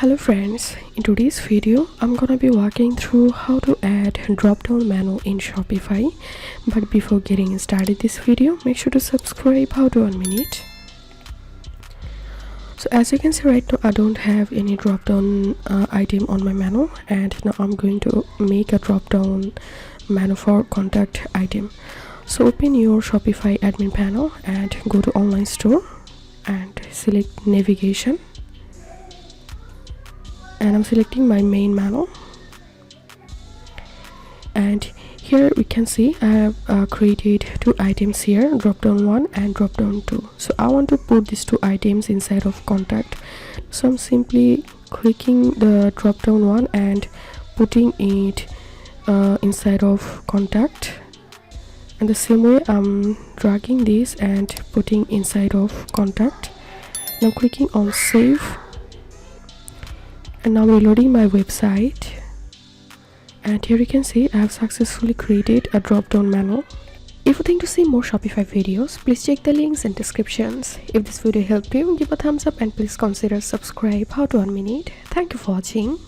Hello friends, in today's video I'm gonna be walking through how to add drop down menu in Shopify. But before getting started this video, make sure to subscribe. How to 1 minute. So as you can see right now, I don't have any drop down item on my menu, and now I'm going to make a drop down menu for contact item. So open your Shopify admin panel and go to online store and select navigation, and I'm selecting my main menu. And here we can see I have created two items here, drop down 1 and drop down 2. So I want to put these two items inside of contact, so I'm simply clicking the drop down 1 and putting it inside of contact, and the same way I'm dragging this and putting inside of contact. Now clicking on save, and now reloading my website, and here you can see I have successfully created a drop down menu. If you think to see more Shopify videos, please check the links and descriptions. If this video helped you, give a thumbs up and please consider subscribe. How to 1 minute. Thank you for watching.